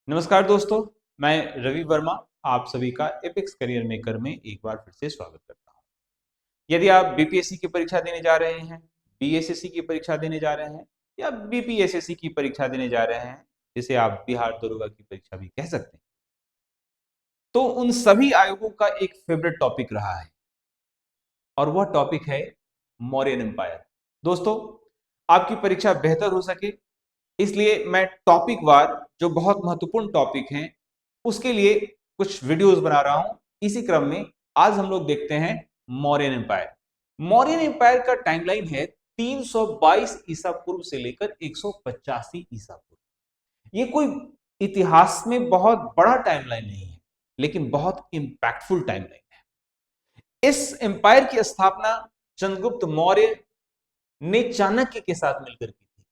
नमस्कार दोस्तों, मैं रवि वर्मा आप सभी का एपेक्स करियर मेकर में एक बार फिर से स्वागत करता हूं। यदि आप बीपीएससी की परीक्षा देने जा रहे हैं, बीएसएससी की परीक्षा देने जा रहे हैं या बीपीएसएससी की परीक्षा देने जा रहे हैं, जिसे आप बिहार दरोगा की परीक्षा भी कह सकते हैं, तो उन सभी आयोगों का एक फेवरेट टॉपिक रहा है और वह टॉपिक है मौर्यन एम्पायर। दोस्तों, आपकी परीक्षा बेहतर हो सके इसलिए मैं टॉपिक वार जो बहुत महत्वपूर्ण टॉपिक हैं उसके लिए कुछ वीडियोस बना रहा हूं। इसी क्रम में आज हम लोग देखते हैं मौर्यन एम्पायर। मौर्यन एम्पायर का टाइमलाइन है 322 ईसा पूर्व से लेकर 185 ईसा पूर्व। ये कोई इतिहास में बहुत बड़ा टाइमलाइन नहीं है, लेकिन बहुत इंपैक्टफुल टाइमलाइन है। इस एम्पायर की स्थापना चंद्रगुप्त मौर्य ने चाणक्य के साथ मिलकर की थी।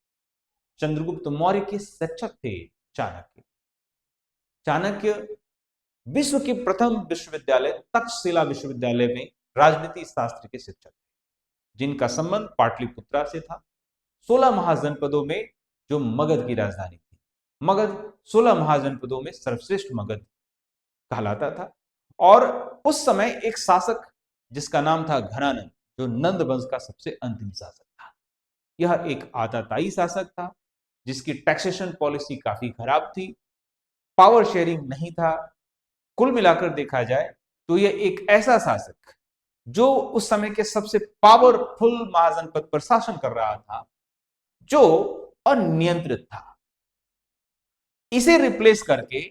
चंद्रगुप्त मौर्य के शिक्षक थे चाणक्य। चाणक्य विश्व के प्रथम विश्वविद्यालय तक्षशिला विश्वविद्यालय में राजनीति शास्त्र के शिक्षक थे, जिनका संबंध पाटलिपुत्रा से था। 16 महाजनपदों में जो मगध की राजधानी थी, मगध 16 महाजनपदों में सर्वश्रेष्ठ मगध कहलाता था। और उस समय एक शासक जिसका नाम था घनानंद, जो नंद वंश का सबसे अंतिम शासक था। यह एक आताताई शासक था जिसकी टैक्सेशन पॉलिसी काफी खराब थी, पावर शेयरिंग नहीं था। कुल मिलाकर देखा जाए तो यह एक ऐसा शासक जो उस समय के सबसे पावरफुल महाजनपद पर शासन कर रहा था, जो अनियंत्रित था। इसे रिप्लेस करके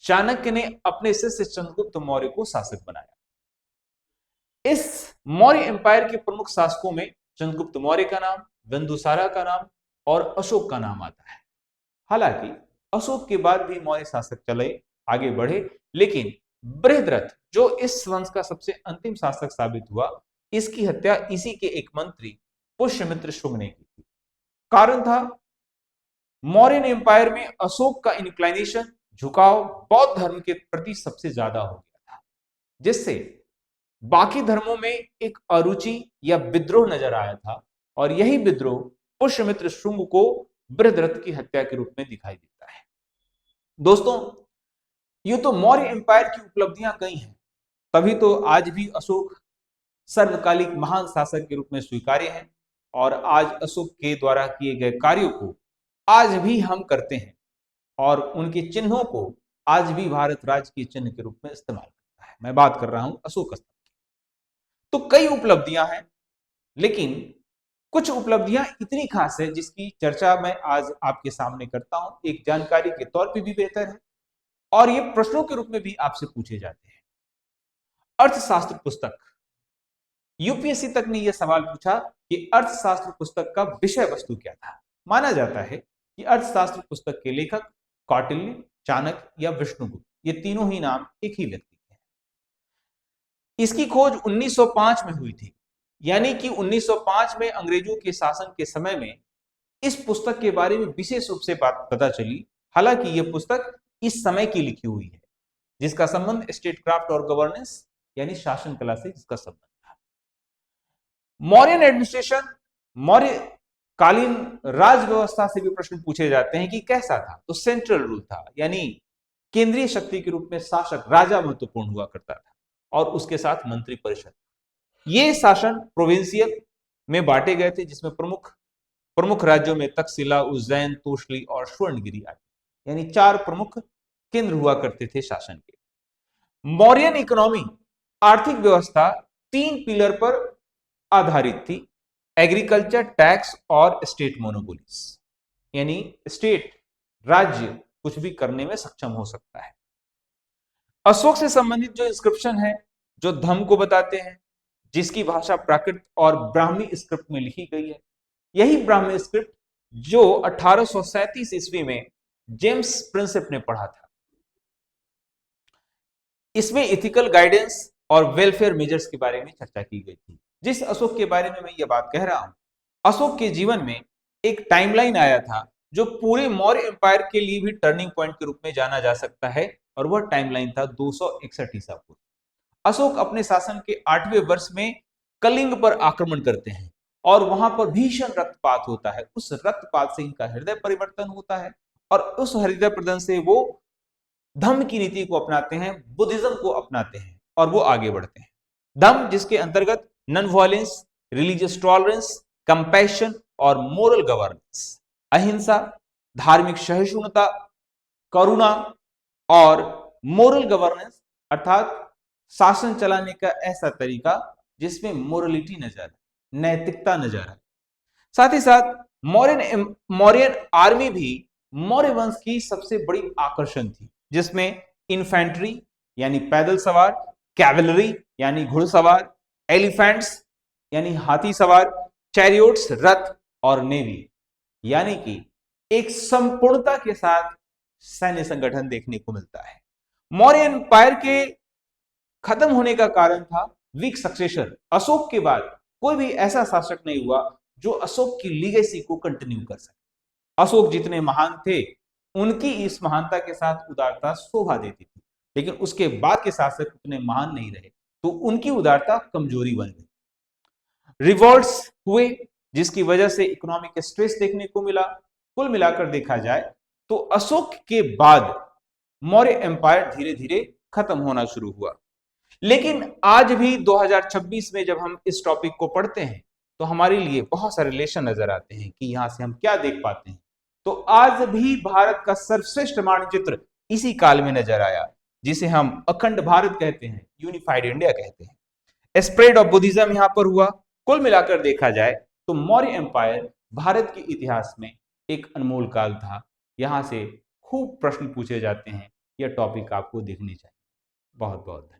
चाणक्य ने अपने शिष्य चंद्रगुप्त मौर्य को शासक बनाया। इस मौर्य एम्पायर के प्रमुख शासकों में चंद्रगुप्त मौर्य का नाम, बिंदुसारा का नाम और अशोक का नाम आता है। हालांकि अशोक के बाद भी मौर्य शासक चले, आगे बढ़े, लेकिन बृहद्रथ जो इस वंश का सबसे अंतिम शासक साबित हुआ, इसकी हत्या इसी के एक मंत्री पुष्यमित्र शुंग ने की थी। कारण था मौर्यन एम्पायर में अशोक का इंक्लाइनेशन, झुकाव बौद्ध धर्म के प्रति सबसे ज्यादा हो गया था, जिससे बाकी धर्मों में एक अरुचि या विद्रोह नजर आया था। और यही विद्रोह पुष्यमित्र शुंग को बृहद्रथ की हत्या के रूप में दिखाई देता है। दोस्तों, ये तो मौर्य एम्पायर की उपलब्धियां कई हैं, तभी तो आज भी अशोक सर्वकालिक महान शासक के रूप में स्वीकार्य हैं। और आज अशोक के द्वारा किए गए कार्यों को आज भी हम करते हैं और उनके चिन्हों को आज भी भारत राज्य के चिन्ह के रूप में इस्तेमाल करता है। मैं बात कर रहा हूं अशोक स्तंभ की। तो कई उपलब्धियां हैं, लेकिन कुछ उपलब्धियां इतनी खास है जिसकी चर्चा मैं आज आपके सामने करता हूं। एक जानकारी के तौर पर भी बेहतर है और ये प्रश्नों के रूप में भी आपसे पूछे जाते हैं। अर्थशास्त्र पुस्तक, यूपीएससी तक ने यह सवाल पूछा कि अर्थशास्त्र पुस्तक का विषय वस्तु क्या था। माना जाता है कि अर्थशास्त्र पुस्तक के लेखक कौटिल्य, चाणक्य या विष्णुगुप्त, ये तीनों ही नाम एक ही व्यक्ति के हैं। इसकी खोज 1905 में हुई थी, यानी कि 1905 में अंग्रेजों के शासन के समय में इस पुस्तक के बारे में विशेष रूप से बात पता चली। हालांकि यह पुस्तक इस समय की लिखी हुई है, जिसका संबंध स्टेट क्राफ्ट और गवर्नेंस यानी शासन कला से जिसका संबंध था। मौर्यन एडमिनिस्ट्रेशन, मौर्य कालीन राज व्यवस्था से भी प्रश्न पूछे जाते हैं कि कैसा था। तो सेंट्रल रूल था, यानी केंद्रीय शक्ति के रूप में शासक राजा महत्वपूर्ण हुआ करता था और उसके साथ मंत्री परिषद। ये शासन प्रोविंशियल में बांटे गए थे, जिसमें प्रमुख राज्यों में तक्षशिला, उज्जैन, तोशली और स्वर्णगिरी आदि, यानी 4 प्रमुख केंद्र हुआ करते थे शासन के। मौर्यन इकोनॉमी, आर्थिक व्यवस्था 3 पिलर पर आधारित थी: एग्रीकल्चर, टैक्स और स्टेट मोनोपोलीज, यानी स्टेट, राज्य कुछ भी करने में सक्षम हो सकता है। अशोक से संबंधित जो इंस्क्रिप्शन है, जो धम्म को बताते हैं, जिसकी भाषा प्राकृत और ब्राह्मी स्क्रिप्ट में लिखी गई है, यही ब्राह्मी स्क्रिप्ट जो 1837 ईस्वी में जेम्स प्रिंसेप ने पढ़ा था। इसमें इथिकल गाइडेंस और वेलफेयर मेजर्स के बारे में चर्चा की गई थी। जिस अशोक के बारे में मैं ये बात कह रहा हूं, अशोक के जीवन में एक टाइमलाइन आया था जो पूरे मौर्य एम्पायर के लिए भी टर्निंग पॉइंट के रूप में जाना जा सकता है, और वह टाइमलाइन था 261 ईसा पूर्व। अशोक अपने शासन के 8वें वर्ष में कलिंग पर आक्रमण करते हैं और वहां पर भीषण रक्तपात होता है। उस रक्तपात से इनका हृदय परिवर्तन होता है और उस हृदय प्रदन से वो धम्म की नीति को अपनाते हैं, बुद्धिज्म को अपनाते हैं और वो आगे बढ़ते हैं। धम्म जिसके अंतर्गत non violence, religious tolerance, compassion और मोरल गवर्नेंस, अहिंसा, धार्मिक सहिष्णुता, करुणा और मोरल गवर्नेंस अर्थात शासन चलाने का ऐसा तरीका जिसमें मोरलिटी नजर आए, नैतिकता नजर आए। साथ ही साथ मौर्यन आर्मी भी मौर्य वंश की सबसे बड़ी आकर्षण थी, जिसमें इन्फेंट्री यानी पैदल सवार, कैवलरी यानी घुड़सवार, एलिफेंट्स यानी हाथी सवार, चैरियोट्स रथ और नेवी यानी कि एक संपूर्णता के साथ सैन्य संगठन देखने को मिलता है। मौर्य एम्पायर के खत्म होने का कारण था वीक सक्सेशन। अशोक के बाद कोई भी ऐसा शासक नहीं हुआ जो अशोक की लीगेसी को कंटिन्यू कर सके। अशोक जितने महान थे, उनकी इस महानता के साथ उदारता शोभा देती थी, लेकिन उसके बाद के शासक उतने महान नहीं रहे, तो उनकी उदारता कमजोरी बन गई। रिवॉल्ट्स हुए जिसकी वजह से इकोनॉमिक स्ट्रेस देखने को मिला। कुल मिलाकर देखा जाए तो अशोक के बाद मौर्य एम्पायर धीरे धीरे खत्म होना शुरू हुआ। लेकिन आज भी 2026 में जब हम इस टॉपिक को पढ़ते हैं तो हमारे लिए बहुत सारे रिलेशन नजर आते हैं कि यहां से हम क्या देख पाते हैं। तो आज भी भारत का सर्वश्रेष्ठ मानचित्र इसी काल में नजर आया, जिसे हम अखंड भारत कहते हैं, यूनिफाइड इंडिया कहते हैं। स्प्रेड ऑफ बुद्धिज्म यहां पर हुआ। कुल मिलाकर देखा जाए तो मौर्य एम्पायर भारत के इतिहास में एक अनमोल काल था। यहां से खूब प्रश्न पूछे जाते हैं, यह टॉपिक आपको देखनी चाहिए। बहुत बहुत धन्यवाद।